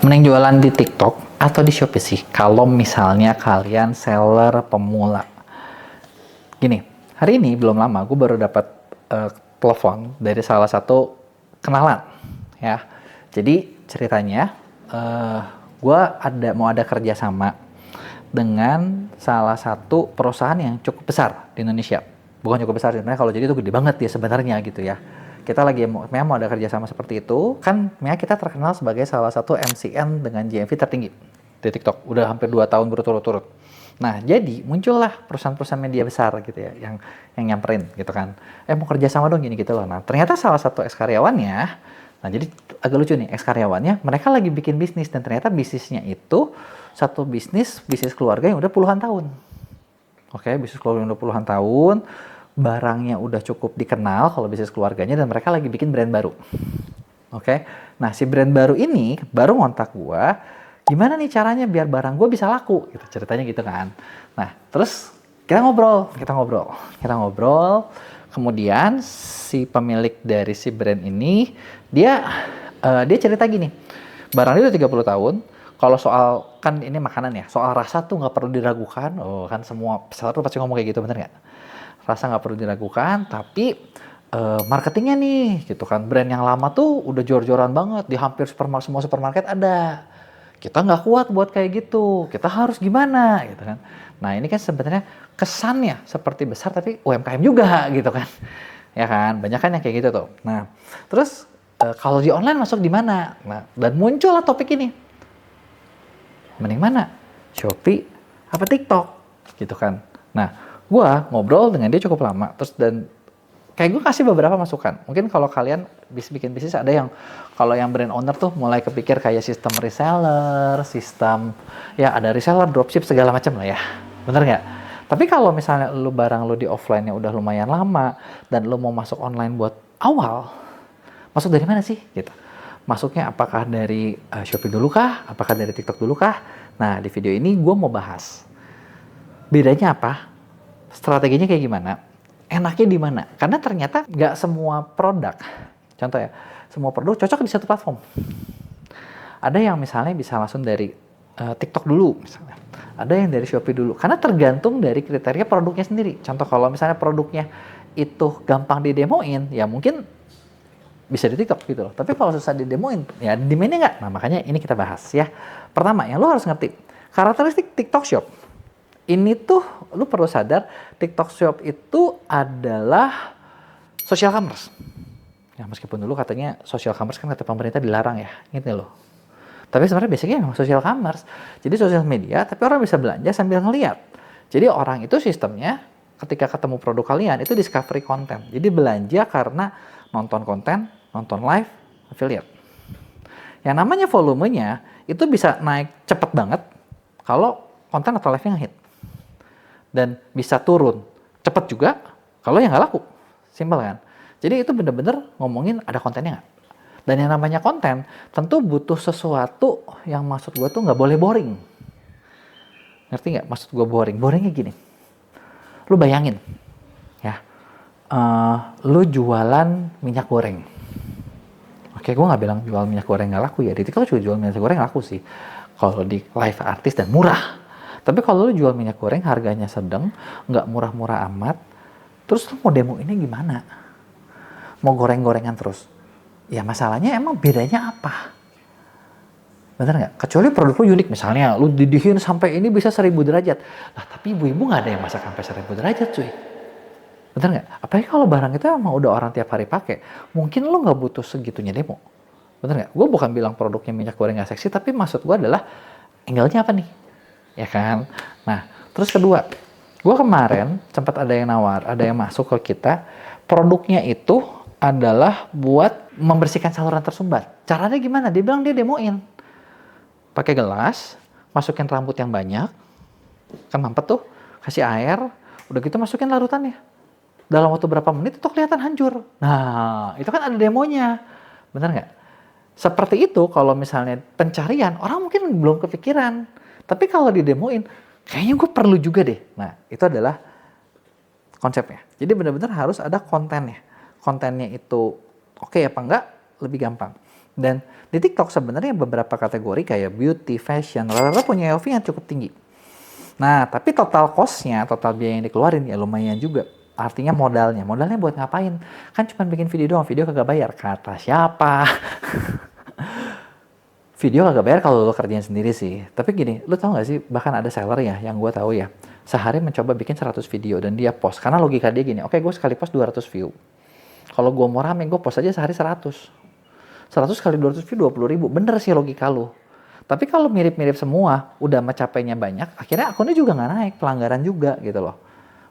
Mending jualan di TikTok atau di Shopee sih kalau misalnya kalian seller pemula. Gini, hari ini belum lama gue baru dapat telepon dari salah satu kenalan ya. Jadi ceritanya gue mau ada kerjasama dengan salah satu perusahaan yang cukup besar di Indonesia. Bukan cukup besar sebenarnya, kalau jadi itu gede banget dia sebenarnya gitu ya. Kita lagi mau ada kerjasama seperti itu, kan kita terkenal sebagai salah satu MCN dengan GMV tertinggi di TikTok, udah hampir 2 tahun berturut-turut. Nah, jadi muncullah perusahaan-perusahaan media besar gitu ya, yang nyamperin gitu kan. Mau kerjasama dong gini gitu loh. Nah, ternyata salah satu ex-karyawannya, nah jadi agak lucu nih, ex-karyawannya, mereka lagi bikin bisnis, dan ternyata bisnisnya itu satu bisnis keluarga yang udah puluhan tahun. Oke, bisnis keluarga yang udah puluhan tahun, barangnya udah cukup dikenal kalau bisnis keluarganya, dan mereka lagi bikin brand baru. Oke, nah si brand baru ini baru ngontak gua, gimana nih caranya biar barang gua bisa laku, gitu ceritanya gitu kan. Nah, terus kita ngobrol, kemudian si pemilik dari si brand ini, dia cerita gini, barang dia udah 30 tahun, kalau soal, kan ini makanan ya, soal rasa tuh nggak perlu diragukan. Oh kan, semua peseller tuh pasti ngomong kayak gitu, bener nggak? Rasa nggak perlu diragukan, tapi marketingnya nih, gitu kan. Brand yang lama tuh udah jor-joran banget, di hampir semua supermarket ada. Kita nggak kuat buat kayak gitu, kita harus gimana, gitu kan. Nah ini kan sebenarnya kesannya seperti besar, tapi UMKM juga, gitu kan. Ya kan, banyak kan yang kayak gitu tuh. Nah, terus kalau di online masuk di mana? Nah, dan muncullah topik ini. Mending mana? Shopee apa TikTok? Gitu kan. Nah, gue ngobrol dengan dia cukup lama, terus dan kayak gue kasih beberapa masukan. Mungkin kalau kalian bikin bisnis, ada yang, kalau yang brand owner tuh mulai kepikir kayak sistem reseller, ya ada reseller, dropship, segala macam lah ya. Bener nggak? Tapi kalau misalnya barang lu di offline-nya udah lumayan lama, dan lu mau masuk online buat awal, masuk dari mana sih? Gitu. Masuknya apakah dari Shopee dulu kah? Apakah dari TikTok dulu kah? Nah, di video ini gue mau bahas bedanya apa, strateginya kayak gimana, enaknya di mana. Karena ternyata nggak semua produk, contoh ya, semua produk cocok di satu platform. Ada yang misalnya bisa langsung dari TikTok dulu misalnya. Ada yang dari Shopee dulu. Karena tergantung dari kriteria produknya sendiri. Contoh kalau misalnya produknya itu gampang didemoin, ya mungkin bisa di TikTok gitu loh. Tapi kalau susah didemoin, ya demand-nya nggak. Nah, makanya ini kita bahas ya. Pertama, yang lo harus ngerti, karakteristik TikTok Shop. Ini tuh, lo perlu sadar, TikTok Shop itu adalah social commerce. Ya, meskipun dulu katanya social commerce kan kata pemerintah dilarang ya, gitu loh. Tapi sebenarnya basicnya memang social commerce. Jadi sosial media, tapi orang bisa belanja sambil ngeliat. Jadi orang itu sistemnya, ketika ketemu produk kalian, itu discovery content. Jadi belanja karena nonton konten, nonton live, affiliate. Yang namanya volumenya itu bisa naik cepet banget kalau konten atau live-nya ngehit. Dan bisa turun cepet juga kalau yang nggak laku. Simpel kan? Jadi itu bener-bener ngomongin ada kontennya nggak. Dan yang namanya konten tentu butuh sesuatu yang maksud gue tuh nggak boleh boring. Ngerti nggak maksud gue boring? Boringnya gini. Lu bayangin ya, lu jualan minyak goreng. Oke, gue nggak bilang jual minyak goreng nggak laku ya. Di TikTok juga jual minyak goreng laku sih. Kalau di live artis dan murah. Tapi kalau lu jual minyak goreng harganya sedang, nggak murah-murah amat, terus lu mau demo ini gimana? Mau goreng-gorengan terus? Ya masalahnya emang bedanya apa? Bener nggak? Kecuali produk lu unik, misalnya lu didihin sampai ini bisa 1000 derajat. Lah tapi ibu-ibu nggak ada yang masak sampai 1000 derajat cuy. Bener nggak? Apalagi kalau barang itu emang udah orang tiap hari pakai, mungkin lu nggak butuh segitunya demo. Bener nggak? Gue bukan bilang produknya minyak goreng nggak seksi, tapi maksud gue adalah angle-nya apa nih? Ya kan? Nah, terus kedua, gue kemarin sempat ada yang masuk ke kita, produknya itu adalah buat membersihkan saluran tersumbat. Caranya gimana? Dia bilang dia demoin. Pakai gelas, masukin rambut yang banyak, kan mampet tuh, kasih air, udah gitu masukin larutannya. Dalam waktu berapa menit itu kelihatan hancur. Nah, itu kan ada demonya. Bener nggak? Seperti itu kalau misalnya pencarian, orang mungkin belum kepikiran. Tapi kalau didemoin, kayaknya gue perlu juga deh. Nah, itu adalah konsepnya. Jadi benar-benar harus ada kontennya. Kontennya itu oke apa enggak, lebih gampang. Dan di TikTok sebenarnya beberapa kategori kayak beauty, fashion, rata-rata punya AOV yang cukup tinggi. Nah, tapi total cost-nya, total biaya yang dikeluarin ya lumayan juga. Artinya modalnya buat ngapain? Kan cuma bikin video doang, video kagak bayar. Kata siapa? Video kagak bayar kalau lo kerjain sendiri sih. Tapi gini, lo tau gak sih, bahkan ada seller ya, yang gue tahu ya, sehari mencoba bikin 100 video dan dia post. Karena logika dia gini, oke gue sekali post 200 view. Kalau gue mau rame, gue post aja sehari 100. 100 kali 200 view 20.000, bener sih logika lo. Tapi kalau mirip-mirip semua, udah mencapainya banyak, akhirnya akunnya juga nggak naik, pelanggaran juga gitu loh.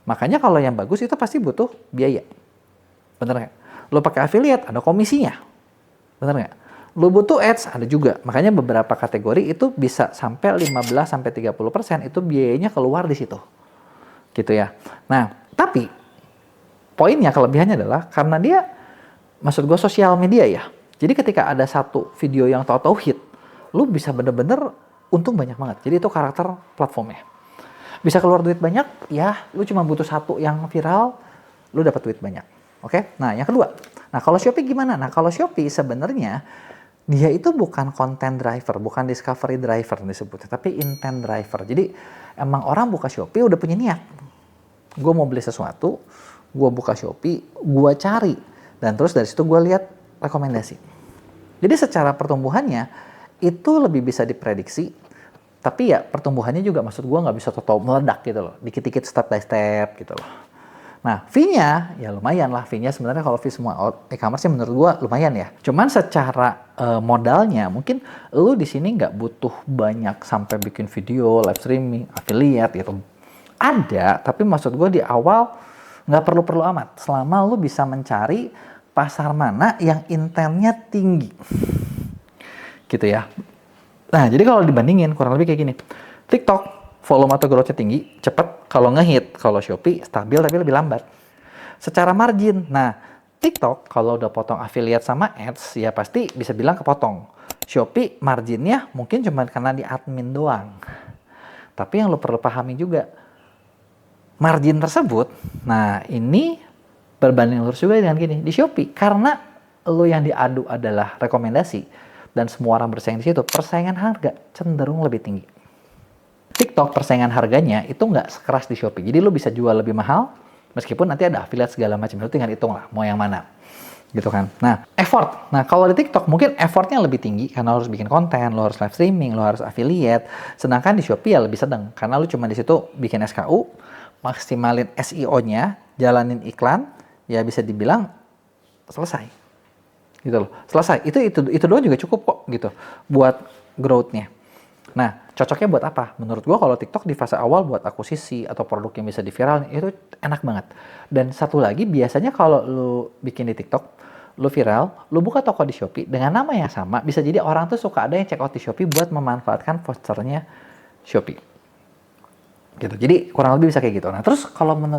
Makanya kalau yang bagus itu pasti butuh biaya. Bener nggak? Lo pakai affiliate, ada komisinya. Bener nggak? Lo butuh ads, ada juga. Makanya beberapa kategori itu bisa sampai 15-30% itu biayanya keluar di situ. Gitu ya. Nah, tapi poinnya, kelebihannya adalah karena dia, maksud gue sosial media ya. Jadi ketika ada satu video yang tahu-tahu hit, lu bisa bener-bener untung banyak banget. Jadi itu karakter platformnya. Bisa keluar duit banyak, ya lu cuma butuh satu yang viral, lu dapat duit banyak. Oke? Nah, yang kedua. Nah, kalau Shopee gimana? Nah, kalau Shopee sebenarnya dia itu bukan content driver, bukan discovery driver disebutnya, tapi intent driver. Jadi emang orang buka Shopee udah punya niat. Gue mau beli sesuatu, gue buka Shopee, gue cari. Dan terus dari situ gue lihat rekomendasi. Jadi secara pertumbuhannya itu lebih bisa diprediksi, tapi ya pertumbuhannya juga maksud gue nggak bisa total meledak gitu loh, dikit-dikit step by step gitu loh. Nah, fee-nya ya lumayan lah, fee-nya sebenarnya kalau fee semua e-commerce sih menurut gue lumayan ya. Cuman secara modalnya mungkin lu di sini nggak butuh banyak sampai bikin video, live streaming, affiliate gitu. Ada, tapi maksud gue di awal nggak perlu-perlu amat, selama lu bisa mencari pasar mana yang intentnya tinggi. Gitu ya. Nah, jadi kalau dibandingin kurang lebih kayak gini. TikTok volume atau growth-nya tinggi, cepet. Kalau ngehit, kalau Shopee stabil tapi lebih lambat. Secara margin, nah TikTok kalau udah potong affiliate sama ads, ya pasti bisa bilang kepotong. Shopee marginnya mungkin cuma karena di admin doang. Tapi yang lo perlu pahami juga, margin tersebut, nah ini berbanding lurus juga dengan gini. Di Shopee, karena lo yang diadu adalah rekomendasi, dan semua orang bersaing di situ, persaingan harga cenderung lebih tinggi. TikTok persaingan harganya itu nggak sekeras di Shopee. Jadi lo bisa jual lebih mahal, meskipun nanti ada affiliate segala macam. Lo tinggal hitung lah, mau yang mana. Gitu kan. Nah, effort. Nah, kalau di TikTok mungkin effortnya lebih tinggi, karena lo harus bikin konten, lo harus live streaming, lo harus affiliate. Sedangkan di Shopee ya lebih sedang, karena lo cuma di situ bikin SKU, maksimalin SEO-nya, jalanin iklan, ya bisa dibilang selesai. Gitu loh. Selesai. Itu doang juga cukup kok gitu buat growth-nya. Nah, cocoknya buat apa? Menurut gua kalau TikTok di fase awal buat akuisisi atau produk yang bisa di-viral itu enak banget. Dan satu lagi, biasanya kalau lu bikin di TikTok, lu viral, lu buka toko di Shopee dengan nama yang sama, bisa jadi orang tuh suka ada yang check out di Shopee buat memanfaatkan vouchernya Shopee. Gitu. Jadi kurang lebih bisa kayak gitu. Nah, terus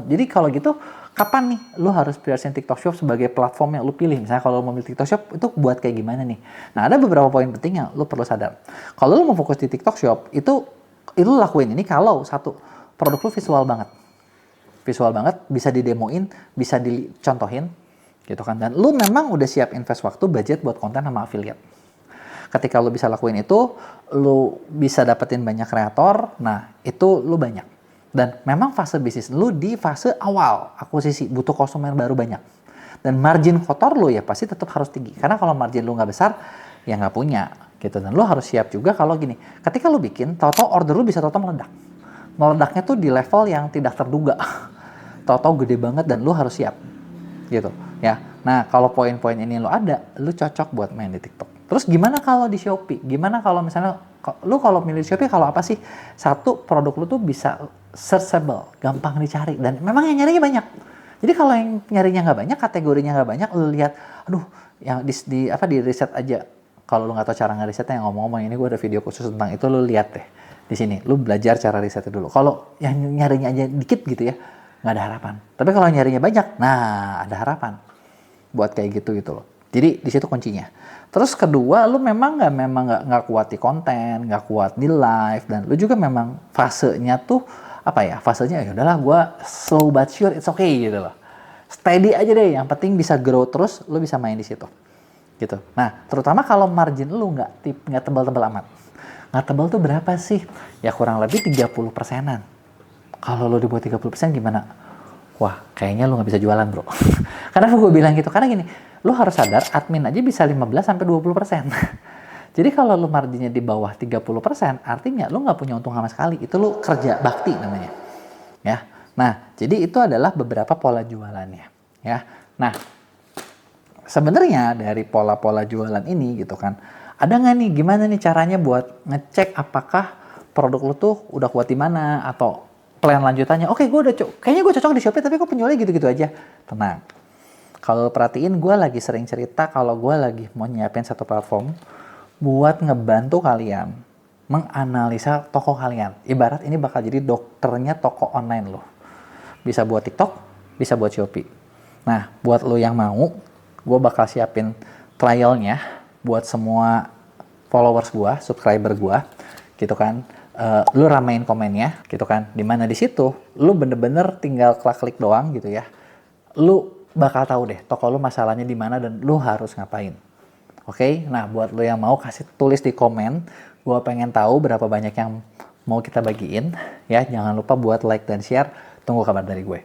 jadi kalau gitu kapan nih lu harus prioritaskan TikTok Shop sebagai platform yang lu pilih? Misalnya kalau lu mau pilih TikTok Shop itu buat kayak gimana nih? Nah, ada beberapa poin penting yang lu perlu sadar. Kalau lu mau fokus di TikTok Shop itu lu lakuin ini kalau satu, produk lu visual banget. Visual banget, bisa didemoin, bisa dicontohin gitu kan. Dan lu memang udah siap invest waktu, budget buat konten sama affiliate. Ketika lu bisa lakuin itu, lu bisa dapetin banyak kreator, nah itu lu banyak. Dan memang fase bisnis lu di fase awal, akuisisi, butuh konsumen baru banyak. Dan margin kotor lu ya pasti tetap harus tinggi. Karena kalau margin lu nggak besar, ya nggak punya. Gitu. Dan lu harus siap juga kalau gini, ketika lu bikin, tau-tau order lu bisa tau-tau meledak. Meledaknya tuh di level yang tidak terduga. Tau-tau gede banget dan lu harus siap. Gitu ya. Nah, kalau poin-poin ini lu ada, lu cocok buat main di TikTok. Terus gimana kalau di Shopee? Gimana kalau misalnya lu kalau milih Shopee kalau apa sih? Satu, produk lu tuh bisa searchable, gampang dicari dan memang yang nyarinya banyak. Jadi kalau yang nyarinya nggak banyak, kategorinya nggak banyak, lu lihat, aduh, yang di riset aja. Kalau lu nggak tahu cara ngerisetnya, yang ngomong-ngomong ini gue ada video khusus tentang itu, lu lihat deh di sini. Lu belajar cara risetnya dulu. Kalau yang nyarinya aja dikit gitu ya, nggak ada harapan. Tapi kalau nyarinya banyak, nah ada harapan buat kayak gitu loh. Jadi di situ kuncinya. Terus kedua, lu memang nggak kuat di konten, nggak kuat di live, dan lu juga memang fasenya tuh apa ya? Fasenya ya udahlah, gue slow but sure, it's okay gitu loh. Steady aja deh, yang penting bisa grow terus, lu bisa main di situ. gitu. Nah, terutama kalau margin lu nggak tebal-tebal amat. Nggak tebal tuh berapa sih? Ya kurang lebih 30%-an. Kalau lu dibuat 30% gimana? Wah, kayaknya lu nggak bisa jualan, bro. Kenapa gue bilang gitu? Karena gini, lu harus sadar admin aja bisa 15-20%. Jadi kalau lu marginnya di bawah 30%, artinya lu nggak punya untung sama sekali. Itu lu kerja bakti namanya. Ya. Nah, jadi itu adalah beberapa pola jualannya. Ya. Nah, sebenarnya dari pola-pola jualan ini gitu kan, ada nggak nih gimana nih caranya buat ngecek apakah produk lu tuh udah kuat di mana atau plan lanjutannya? Oke, kayaknya gue cocok di Shopee tapi kok penjualnya gitu-gitu aja. Tenang. Kalau perhatiin gue lagi sering cerita kalau gue lagi mau nyiapin satu platform buat ngebantu kalian menganalisa toko kalian. Ibarat ini bakal jadi dokternya toko online lo. Bisa buat TikTok, bisa buat Shopee. Nah, buat lo yang mau, gue bakal siapin trialnya buat semua followers gue, subscriber gue, gitu kan. Lu ramein komennya, gitu kan. Dimana di situ, lu bener-bener tinggal klik doang gitu ya. Lu bakal tahu deh toko lu masalahnya di mana dan lu harus ngapain. Oke, nah buat lu yang mau tulis di komen. Gue pengen tahu berapa banyak yang mau kita bagiin. Ya, jangan lupa buat like dan share. Tunggu kabar dari gue.